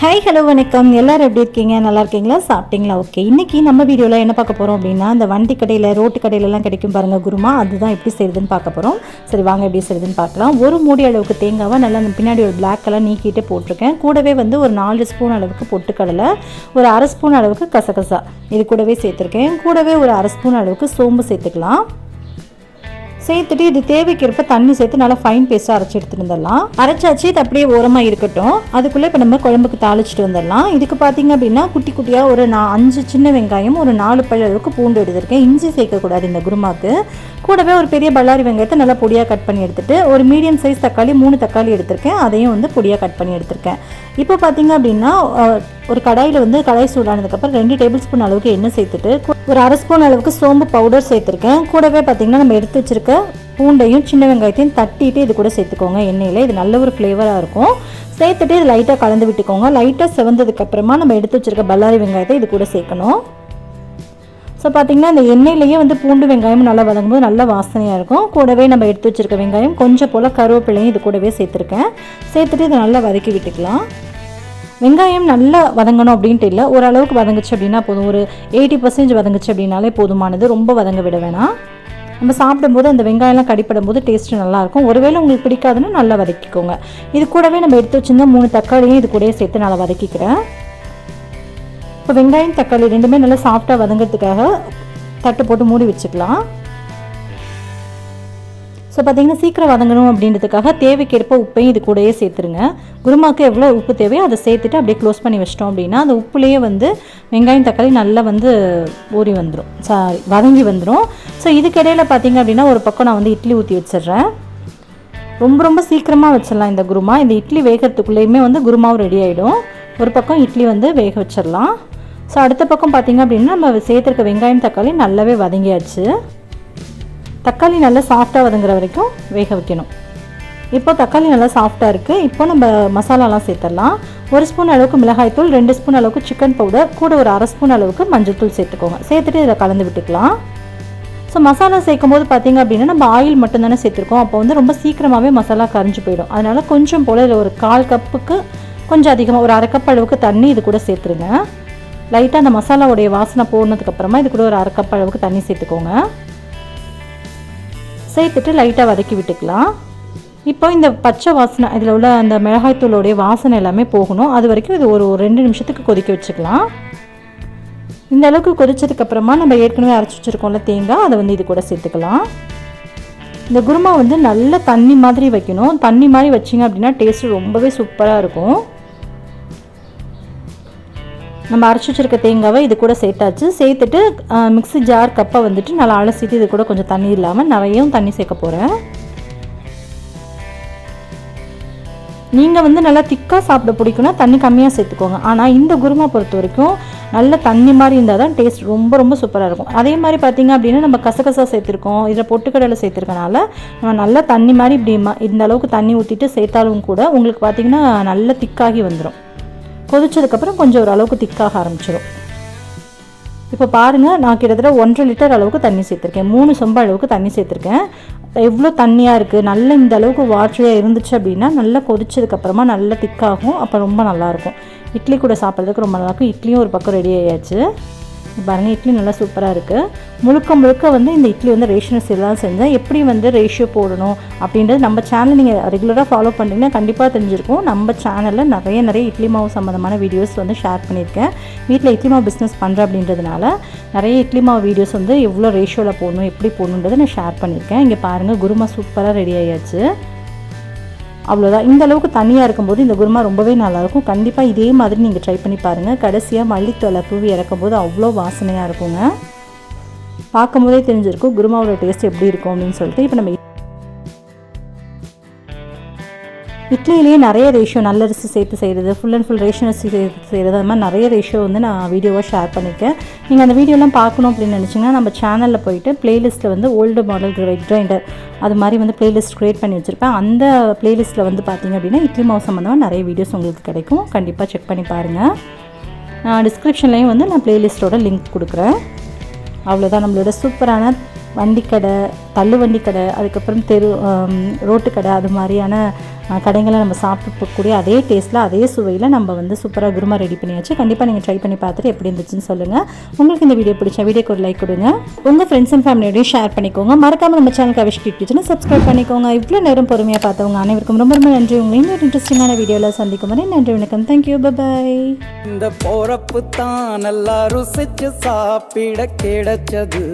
Hi hello வணக்கம். எல்லோரும் எப்படி இருக்கீங்க? நல்லா இருக்கீங்களா? சாப்பிட்டீங்களா? ஓகே, இன்றைக்கி நம்ம வீடியோவில் என்ன பார்க்க போகிறோம் அப்படின்னா, இந்த வண்டி கடையில் ரோட்டு கடையிலலாம் கிடைக்கும் பாருங்கள் குருமா, அதுதான் எப்படி செய்யுதுன்னு பார்க்க போகிறோம். சரி வாங்க எப்படி செய்யுதுன்னு பார்க்கலாம். ஒரு மூடி அளவுக்கு தேங்காவை நல்லா அந்த பின்னாடி ஒரு பிளாக் கலர் நீக்கிட்டே போட்டிருக்கேன். கூடவே வந்து ஒரு 4 ஸ்பூன் அளவுக்கு பொட்டுக்கடலை, ஒரு அரை ஸ்பூன் அளவுக்கு கசகசா இது கூடவே சேர்த்துருக்கேன். கூடவே ஒரு அரை ஸ்பூன் அளவுக்கு சோம்பு சேர்த்துக்கலாம். சேர்த்துட்டு இது தேவைக்கிறப்ப தண்ணி சேர்த்து நல்லா ஃபைன் பேஸ்ட்டாக அரைச்சி எடுத்துகிட்டு வந்துடலாம். அரைச்சாச்சு, இது அப்படியே ஓரமாக இருக்கட்டும். அதுக்குள்ளே இப்போ நம்ம குழம்புக்கு தாளிச்சிட்டு வந்துடலாம். இதுக்கு பார்த்திங்க அப்படின்னா குட்டி குட்டியாக ஒரு 5 சின்ன வெங்காயம், ஒரு 4 பல் அளவுக்கு பூண்டு எடுத்திருக்கேன். இஞ்சி சேர்க்கக்கூடாது இந்த குருமாக்கு. கூடவே ஒரு பெரிய பல்லாரி வெங்காயத்தை நல்லா பொடியாக கட் பண்ணி எடுத்துகிட்டு, ஒரு மீடியம் சைஸ் தக்காளி 3 தக்காளி எடுத்திருக்கேன். அதையும் வந்து பொடியாக கட் பண்ணி எடுத்திருக்கேன். இப்போ பார்த்திங்க அப்படின்னா ஒரு கடாயில் வந்து கடாய் சூடானதுக்கப்புறம் 2 டேபிள் ஸ்பூன் அளவுக்கு எண்ணெய் சேர்த்துட்டு ஒரு அரை ஸ்பூன் அளவுக்கு சோம்பு பவுடர் சேர்த்துருக்கேன். கூடவே பார்த்திங்கன்னா நம்ம எடுத்து வச்சுருக்க பூண்டையும் சின்ன வெங்காயத்தையும் தட்டிட்டு இது கூட சேர்த்துக்கோங்க எண்ணெயில். இது நல்ல ஒரு ஃப்ளேவராக இருக்கும். சேர்த்துட்டு இது லைட்டாக கலந்து விட்டுக்கோங்க. லைட்டாக செவந்ததுக்கப்புறமா நம்ம எடுத்து வச்சுருக்க பல்லாரி வெங்காயத்தை இது கூட சேர்க்கணும். ஸோ பார்த்திங்கன்னா இந்த எண்ணெயிலேயே வந்து பூண்டு வெங்காயம் நல்லா வதங்கும்போது நல்ல வாசனையாக இருக்கும். கூடவே நம்ம எடுத்து வச்சுருக்க வெங்காயம் கொஞ்சம் போல் கருவேப்பிலையும் இது கூடவே சேர்த்துருக்கேன். சேர்த்துட்டு இதை நல்லா வதக்கி விட்டுக்கலாம். வெங்காயம் நல்லா வதங்கணும் அப்படின்ட்டு இல்லை, ஓரளவுக்கு வதங்குச்சு அப்படின்னா போதும். ஒரு 80% வதங்குச்சு அப்படின்னாலே போதுமானது. ரொம்ப வதங்க விட வேணாம். நம்ம சாப்பிடும்போது அந்த வெங்காயம்லாம் கடிப்படும் போது டேஸ்ட்டு நல்லாயிருக்கும். ஒருவேளை உங்களுக்கு பிடிக்காதுன்னா நல்லா வதக்கிக்கோங்க. இது கூடவே நம்ம எடுத்து வச்சுருந்தா 3 தக்காளியும் இது கூடவே சேர்த்து நல்லா வதக்கிக்கிறேன். இப்போ வெங்காயம் தக்காளி ரெண்டுமே நல்லா சாஃப்டாக வதங்கிறதுக்காக தட்டு போட்டு மூடி வச்சுக்கலாம். ஸோ பார்த்திங்கன்னா சீக்கிரம் வதங்கணும் அப்படின்றதுக்காக தேவைக்கேற்ப உப்பையும் இது கூடயே சேர்த்துருங்க. குருமாவுக்கு எவ்வளோ உப்பு தேவையோ அதை சேர்த்துட்டு அப்படியே க்ளோஸ் பண்ணி வச்சிட்டோம் அப்படின்னா அந்த உப்புலேயே வந்து வெங்காயம் தக்காளி நல்லா வந்து ஊறி வந்துடும், வதங்கி வந்துடும். ஸோ இதுக்கிடையில் பார்த்திங்க அப்படின்னா ஒரு பக்கம் நான் வந்து இட்லி ஊற்றி வச்சிடுறேன். ரொம்ப சீக்கிரமாக வச்சிடலாம் இந்த குருமா. இந்த இட்லி வேகிறதுக்குள்ளேயுமே வந்து குருமாவும் ரெடி ஆகிடும். ஒரு பக்கம் இட்லி வந்து வேக வச்சிடலாம். ஸோ அடுத்த பக்கம் பார்த்திங்க அப்படின்னா நம்ம சேர்த்துருக்க வெங்காயம் தக்காளி நல்லாவே வதங்கியாச்சு. தக்காளி நல்லா சாஃப்டாக வதங்குற வரைக்கும் வேக வைக்கணும். இப்போ தக்காளி நல்லா சாஃப்டாக இருக்குது. இப்போ நம்ம மசாலாலாம் சேர்த்துடலாம். 1 ஸ்பூன் அளவுக்கு மிளகாய்த்தூள், 2 ஸ்பூன் அளவுக்கு சிக்கன் பவுடர், கூட ஒரு அரை ஸ்பூன் அளவுக்கு மஞ்சள் தூள் சேர்த்துக்கோங்க. சேர்த்துட்டு இதில் கலந்து விட்டுக்கலாம். ஸோ மசாலா சேர்க்கும் போது பார்த்திங்க அப்படின்னா நம்ம ஆயில் மட்டும் தானே சேர்த்துருக்கோம். அப்போ வந்து ரொம்ப சீக்கிரமாகவே மசாலா கரைஞ்சி போயிடும். அதனால் கொஞ்சம் போல் இதில் ஒரு 1/4 கப்புக்கு கொஞ்சம் அதிகமாக ஒரு அரை கப் அளவுக்கு தண்ணி இது கூட சேர்த்துருங்க. லைட்டாக அந்த மசாலாவுடைய வாசனை போனதுக்கப்புறமா இது கூட ஒரு அரை கப் அளவுக்கு தண்ணி சேர்த்துக்கோங்க. சேர்த்துட்டு லைட்டாக வதக்கி விட்டுக்கலாம். இப்போ இந்த பச்சை வாசனை இதில் உள்ள அந்த மிளகாய்த்தூளுடைய வாசனை எல்லாமே போகணும். அது வரைக்கும் இது ஒரு 2 நிமிஷத்துக்கு கொதிக்க வச்சுக்கலாம். இந்த அளவுக்கு கொதிச்சதுக்கப்புறமா நம்ம ஏற்கனவே அரைச்சி வச்சுருக்கோம்ல தேங்காய், அதை வந்து இது கூட சேர்த்துக்கலாம். இந்த குருமா வந்து நல்ல தண்ணி மாதிரி வைக்கணும். தண்ணி மாதிரி வச்சிங்க அப்படின்னா டேஸ்ட்டு ரொம்பவே சூப்பராக இருக்கும். நம்ம அரைச்சி வச்சுருக்க தேங்காவை இது கூட சேர்த்தாச்சு. சேர்த்துட்டு மிக்ஸி ஜார் கப்பை வந்துட்டு நல்லா அலசிட்டு இது கூட கொஞ்சம் தண்ணி இல்லாமல் நிறையவும் தண்ணி சேர்க்க போகிறேன். நீங்கள் வந்து நல்லா திக்காக சாப்பிட பிடிக்குன்னா தண்ணி கம்மியாக சேர்த்துக்கோங்க. ஆனால் இந்த குருமா பொறுத்த வரைக்கும் நல்ல தண்ணி மாதிரி இருந்தால் தான் டேஸ்ட் ரொம்ப சூப்பராக இருக்கும். அதே மாதிரி பார்த்திங்க அப்படின்னா நம்ம கசகசா சேர்த்துருக்கோம், இதில் பொட்டுக்கடலை சேர்த்துருக்கனால நம்ம நல்லா தண்ணி மாதிரி இப்படி இந்த அளவுக்கு தண்ணி ஊற்றிட்டு சேர்த்தாலும் கூட உங்களுக்கு பார்த்திங்கன்னா நல்ல திக்காகி வந்துடும். கொதிச்சதுக்கப்புறம் கொஞ்சம் ஓரளவுக்கு திக்காக ஆரம்பிச்சிடும். இப்போ பாருங்கள், நான் கிட்டத்தட்ட 1.5 லிட்டர் அளவுக்கு தண்ணி சேர்த்துருக்கேன். 3 சொம்பு அளவுக்கு தண்ணி சேர்த்துருக்கேன். எவ்வளோ தண்ணியாக இருக்குது, நல்ல இந்த அளவுக்கு வாட்டரியாக இருந்துச்சு அப்படின்னா நல்லா கொதிச்சதுக்கப்புறமா நல்லா திக்காகும். அப்போ ரொம்ப நல்லாயிருக்கும். இட்லி கூட சாப்பிட்றதுக்கு ரொம்ப நல்லாயிருக்கும். இட்லியும் ஒரு பக்கம் ரெடி ஆயாச்சு. பாருங்கள், இட்லி நல்லா சூப்பராக இருக்குது. முழுக்க வந்து இந்த இட்லி வந்து ரேஷன் அரிசியில் தான் செஞ்சேன். எப்படி வந்து ரேஷியோ போடணும் அப்படின்றது நம்ம சேனல் நீங்கள் ரெகுலராக ஃபாலோ பண்ணிங்கன்னா கண்டிப்பாக தெரிஞ்சிருக்கும். நம்ம சேனலில் நிறைய இட்லி மாவு சம்மந்தமான வீடியோஸ் வந்து ஷேர் பண்ணியிருக்கேன். வீட்டில் இட்லி மாவு பிஸ்னஸ் பண்ணுறேன் அப்படின்றதுனால நிறைய இட்லி மாவு வீடியோஸ் வந்து எவ்வளோ ரேஷியோவில் போடணும், எப்படி போடணுன்றதை நான் ஷேர் பண்ணியிருக்கேன். இங்கே பாருங்கள், குருமா சூப்பராக ரெடி ஆயாச்சு. அவ்வளோதான். இந்த அளவுக்கு தனியாக இருக்கும்போது இந்த குருமா ரொம்பவே நல்லாயிருக்கும். கண்டிப்பாக இதே மாதிரி நீங்கள் ட்ரை பண்ணி பாருங்கள். கடைசியாக மல்லித்தலை தூவி இறக்கும்போது அவ்வளோ வாசனையாக இருக்குங்க. பார்க்கும் போதே தெரிஞ்சிருக்கும் குருமாவோட டேஸ்ட் எப்படி இருக்கும் அப்படின்னு சொல்லிட்டு. இப்போ நம்ம இட்லியிலேயே நிறைய ரேஷியோ நல்லரிசி சேர்த்து செய்கிறது, ஃபுல் அண்ட் ஃபுல் ரேஷன் அரிசி சேர்த்து செய்கிறது, அது மாதிரி நிறைய ரேஷியோ வந்து நான் வீடியோவாக ஷேர் பண்ணியிருக்கேன். நீங்கள் அந்த வீடியோலாம் பார்க்கணும் அப்படின்னு நினச்சிங்கன்னா நம்ம சேனலில் போயிட்டு ப்ளேலிஸ்ட்டில் வந்து ஓல்டு மாடல் வெட் கிரைண்டர் அது மாதிரி வந்து ப்ளேலிஸ்ட் க்ரியேட் பண்ணி வச்சுருப்பேன். அந்த ப்ளேலிஸ்ட்டில் வந்து பார்த்திங்க அப்படின்னா இட்லி மாவு சம்மந்தமாக நிறைய வீடியோஸ் உங்களுக்கு கிடைக்கும். கண்டிப்பாக செக் பண்ணி பாருங்கள். டிஸ்கிரிப்ஷன்லேயும் வந்து நான் ப்ளேலிஸ்ட்டோட லிங்க் கொடுக்குறேன். அவ்வளோதான், நம்மளோட சூப்பரான வண்டி கடை, தள்ளு வண்டி கடை, அதுக்கப்புறம் ரோட்டு கடை, அது மாதிரியான கடைகளில் நம்ம சாப்பிடக்கூடிய அதே டேஸ்ட்டில் அதே சுவையில் நம்ம வந்து சூப்பராக குருமா ரெடி பண்ணியாச்சு. கண்டிப்பாக நீங்கள் ட்ரை பண்ணி பார்த்துட்டு எப்படி இருந்துச்சுன்னு சொல்லுங்கள். உங்களுக்கு இந்த வீடியோ பிடிச்சா வீடியோக்கு ஒரு லைக் கொடுங்க, உங்கள் ஃப்ரெண்ட்ஸ் அண்ட் ஃபேமிலியோடையும் ஷேர் பண்ணிக்கோங்க. மறக்காமல் நம்ம சேனலுக்கு அவிஷ் கிட்சனை சப்ஸ்கிரைப் பண்ணிக்கோங்க. இவ்வளோ நேரம் பொறுமையாக பார்த்தவங்க அனைவருக்கும் ரொம்ப ரொம்ப நன்றி. உங்களை இன்னொரு இன்ட்ரெஸ்டிங்கான வீடியோவில் சந்திக்கும் வரை நன்றி, வணக்கம். Thank you, bye. இந்த போறப்பு தான் நல்லா ருசிச்சு சாப்பிட கிடைச்சது.